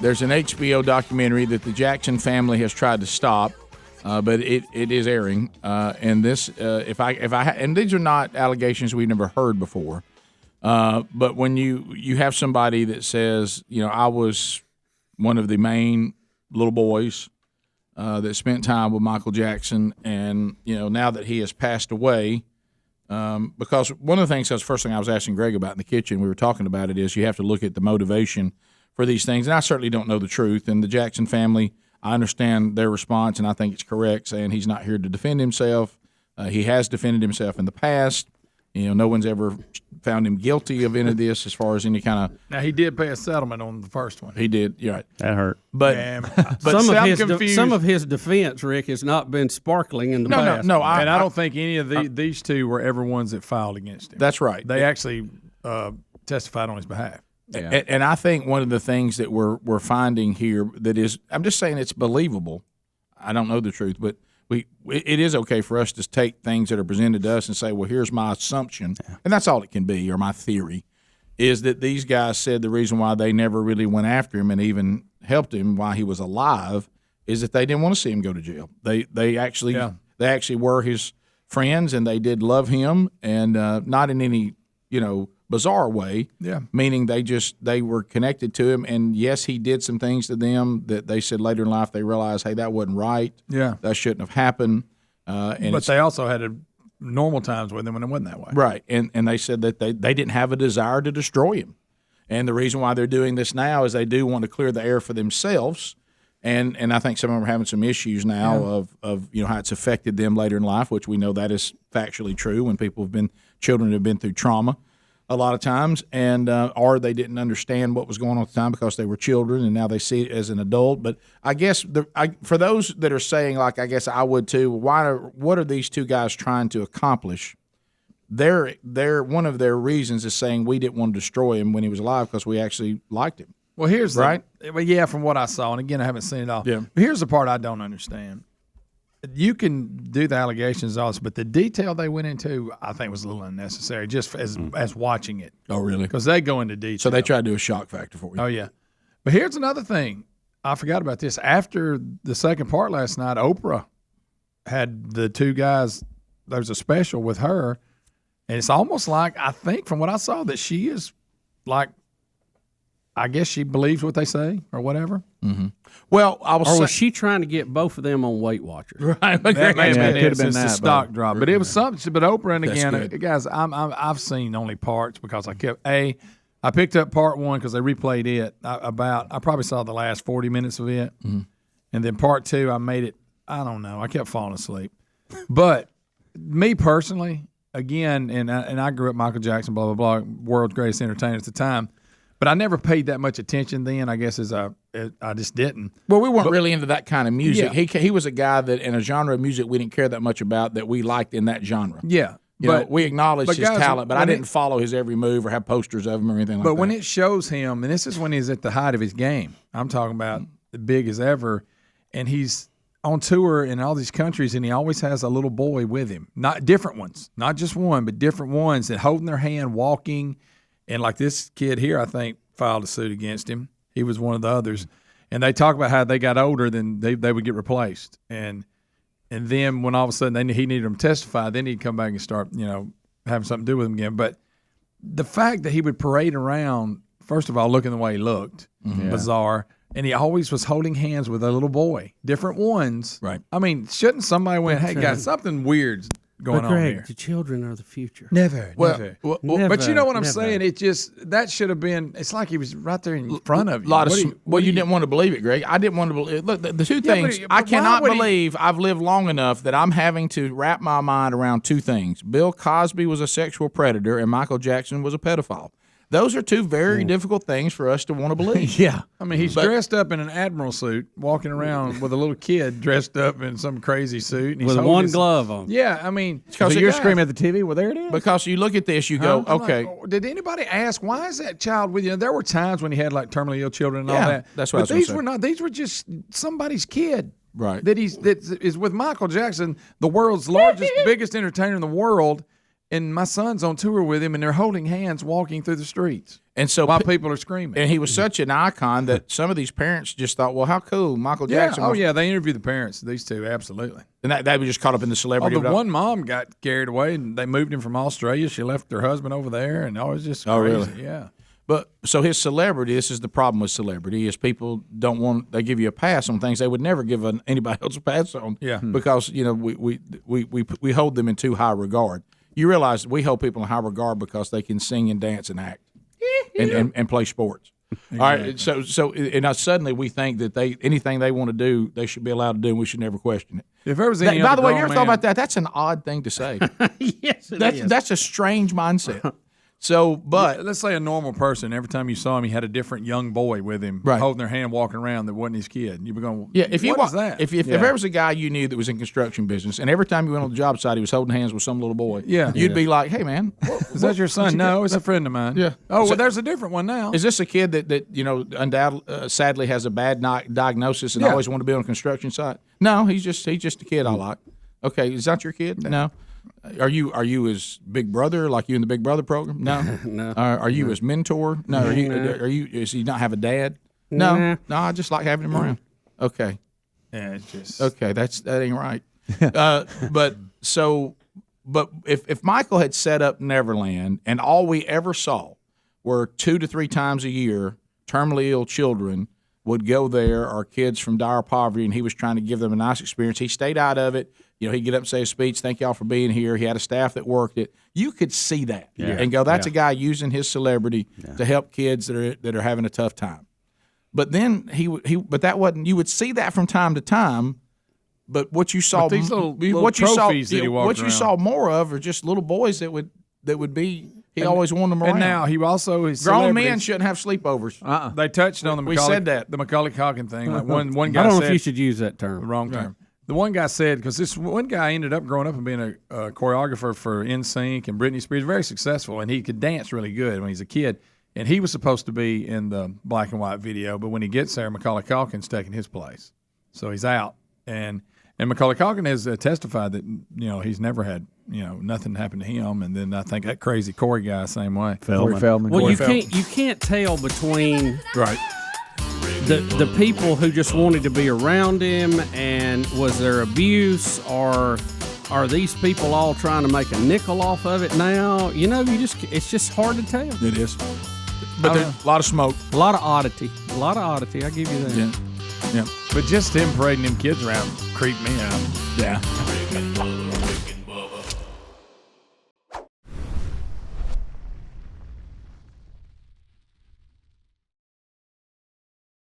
there's an HBO documentary that the Jackson family has tried to stop, but it is airing. And this, and these are not allegations we've never heard before. But when you have somebody that says, I was one of the main little boys that spent time with Michael Jackson, and now that he has passed away, because one of the things, that's the first thing I was asking Greg about in the kitchen, we were talking about it, is you have to look at the motivation for these things, and I certainly don't know the truth. And the Jackson family, I understand their response, and I think it's correct, saying he's not here to defend himself. He has defended himself in the past. No one's ever found him guilty of any of this as far as any kind of. Now, he did pay a settlement on the first one. He did, you're right. That hurt. But some of his defense, Rick, has not been sparkling in the past. No, I don't think any of these two were ever ones that filed against him. That's right. They actually testified on his behalf. Yeah. And I think one of the things that we're finding here that is, I'm just saying it's believable. I don't know the truth, but it is okay for us to take things that are presented to us and say, well, here's my assumption, and that's all it can be, or my theory, is that these guys said the reason why they never really went after him and even helped him while he was alive is that they didn't want to see him go to jail. They actually were his friends, and they did love him, and not in any bizarre way. Yeah. Meaning they were connected to him, and yes, he did some things to them that they said later in life they realized, hey, that wasn't right. Yeah. That shouldn't have happened. But they also had normal times with him when it wasn't that way. Right. And they said that they didn't have a desire to destroy him. And the reason why they're doing this now is they do want to clear the air for themselves. And I think some of them are having some issues now of how it's affected them later in life, which we know that is factually true when children have been through trauma a lot of times, and or they didn't understand what was going on at the time because they were children, and now they see it as an adult. But I guess for those that are saying, like I guess I would too, what are these two guys trying to accomplish? They're one of their reasons is saying we didn't want to destroy him when he was alive because we actually liked him. Well, here's right. From what I saw, and again, I haven't seen it all. Yeah. But here's the part I don't understand. You can do the allegations also, but the detail they went into, I think, was a little unnecessary just as watching it. Oh, really? Because they go into detail. So they tried to do a shock factor for you. Oh, yeah. But here's another thing. I forgot about this. After the second part last night, Oprah had the two guys, there was a special with her, and it's almost like, I think from what I saw, that she is like, I guess she believes what they say or whatever. Mm-hmm. Well, was she trying to get both of them on Weight Watchers? Right, that may have been been the that, stock drop, but it was something. But Oprah, and again, good. guys, I've seen only parts because I picked up part one because they replayed it I probably saw the last 40 minutes of it, and then part two I made it. I don't know. I kept falling asleep, but me personally, again, and I grew up Michael Jackson, blah blah blah, world's greatest entertainer at the time. But I never paid that much attention then, I guess, as I just didn't. Well, we weren't really into that kind of music. Yeah. He was a guy that in a genre of music we didn't care that much about that we liked in that genre. Yeah. We acknowledged his guys, talent, but I didn't follow his every move or have posters of him or anything like that. But when it shows him, and this is when he's at the height of his game, I'm talking about the big as ever, and he's on tour in all these countries, and he always has a little boy with him. Not different ones, not just one, but different ones, and holding their hand, walking. And like this kid here, I think, filed a suit against him. He was one of the others. And they talk about how they got older, then they would get replaced. And then when all of a sudden he needed them to testify, then he'd come back and start, having something to do with them again. But the fact that he would parade around, first of all, looking the way he looked, bizarre, and he always was holding hands with a little boy, different ones. Right. I mean, shouldn't somebody went, hey, guys, something weird's going on here. The children are the future. Never. Never. But you know what I'm saying? It just, that should have been, it's like he was right there in front of you. You didn't want to believe it, Greg. I didn't want to believe it. Look, the two things, I cannot believe I've lived long enough that I'm having to wrap my mind around two things. Bill Cosby was a sexual predator and Michael Jackson was a pedophile. Those are two very difficult things for us to want to believe. Yeah. I mean, he's dressed up in an admiral suit, walking around with a little kid dressed up in some crazy suit. And with one glove on. Yeah, I mean. So you're screaming at the TV? Well, there it is. Because you look at this, you go, okay. Like, did anybody ask, why is that child with you? There were times when he had like terminally ill children and all that. That's what I was these saying. were not. These were just somebody's kid. Right. That is with Michael Jackson, the world's largest, biggest entertainer in the world. and my son's on tour with him, and they're holding hands walking through the streets. And so while people are screaming. And he was such an icon that some of these parents just thought, well, how cool, Michael Jackson. Oh, yeah, they interviewed the parents, these two, absolutely. And they were just caught up in the celebrity. The one mom got carried away, and they moved him from Australia. She left her husband over there, and it was just crazy. Really? Yeah. But so his celebrity, this is the problem with celebrity, is people don't want, they give you a pass on things they would never give anybody else a pass on. Yeah. Because, we hold them in too high regard. You realize we hold people in high regard because they can sing and dance and act and play sports. Exactly. All right. So and now suddenly we think that anything they want to do, they should be allowed to do, and we should never question it. If there was any by the way, you ever thought about that? That's an odd thing to say. Yes, it is. That's a strange mindset. So, but let's say a normal person, every time you saw him, he had a different young boy with him, holding their hand, walking around that wasn't his kid. You'd be going, what is that? If there was a guy you knew that was in construction business, and every time you went on the job site, he was holding hands with some little boy, you'd be like, hey, man. Is that your son? No, it's a friend of mine. Yeah. Oh, well, there's a different one now. Is this a kid that undoubtedly, sadly has a bad diagnosis and always wanted to be on a construction site? No, he's just a kid I like. Okay, is that your kid? No. Are you his big brother, like you in the Big Brother program? No. No. Are you his mentor? No. Are you? Does he not have a dad? No. No. I just like having him around. Okay. Yeah, it's just okay. That ain't right. But if Michael had set up Neverland and all we ever saw were 2 to 3 times a year terminally ill children would go there, or kids from dire poverty, and he was trying to give them a nice experience. He stayed out of it. He'd get up and say a speech, thank y'all for being here. He had a staff that worked it. You could see that and go, that's a guy using his celebrity to help kids that are having a tough time. But then but that wasn't. You would see that from time to time. But what you saw, these little trophies that he walked around. You saw more of are just little boys that would be. He always wanted them around. And now he also is grown men shouldn't have sleepovers. They touched on the Macaulay Culkin thing. Like one guy. I don't know said, if you should use that term. The wrong term. The one guy said, because this one guy ended up growing up and being a choreographer for NSYNC and Britney Spears, very successful, and he could dance really good when he's a kid. And he was supposed to be in the black and white video, but when he gets there, Macaulay Culkin's taking his place, so he's out. And Macaulay Culkin has testified that he's never had nothing happen to him. And then I think that crazy Corey guy, same way. Corey Feldman. Well, you can't tell between the people who just wanted to be around him, and was there abuse, or are these people all trying to make a nickel off of it now? It's just hard to tell. It is. But there's a lot of smoke. A lot of oddity. I give you that. Yeah. But just him parading them kids around creeped me out. Yeah.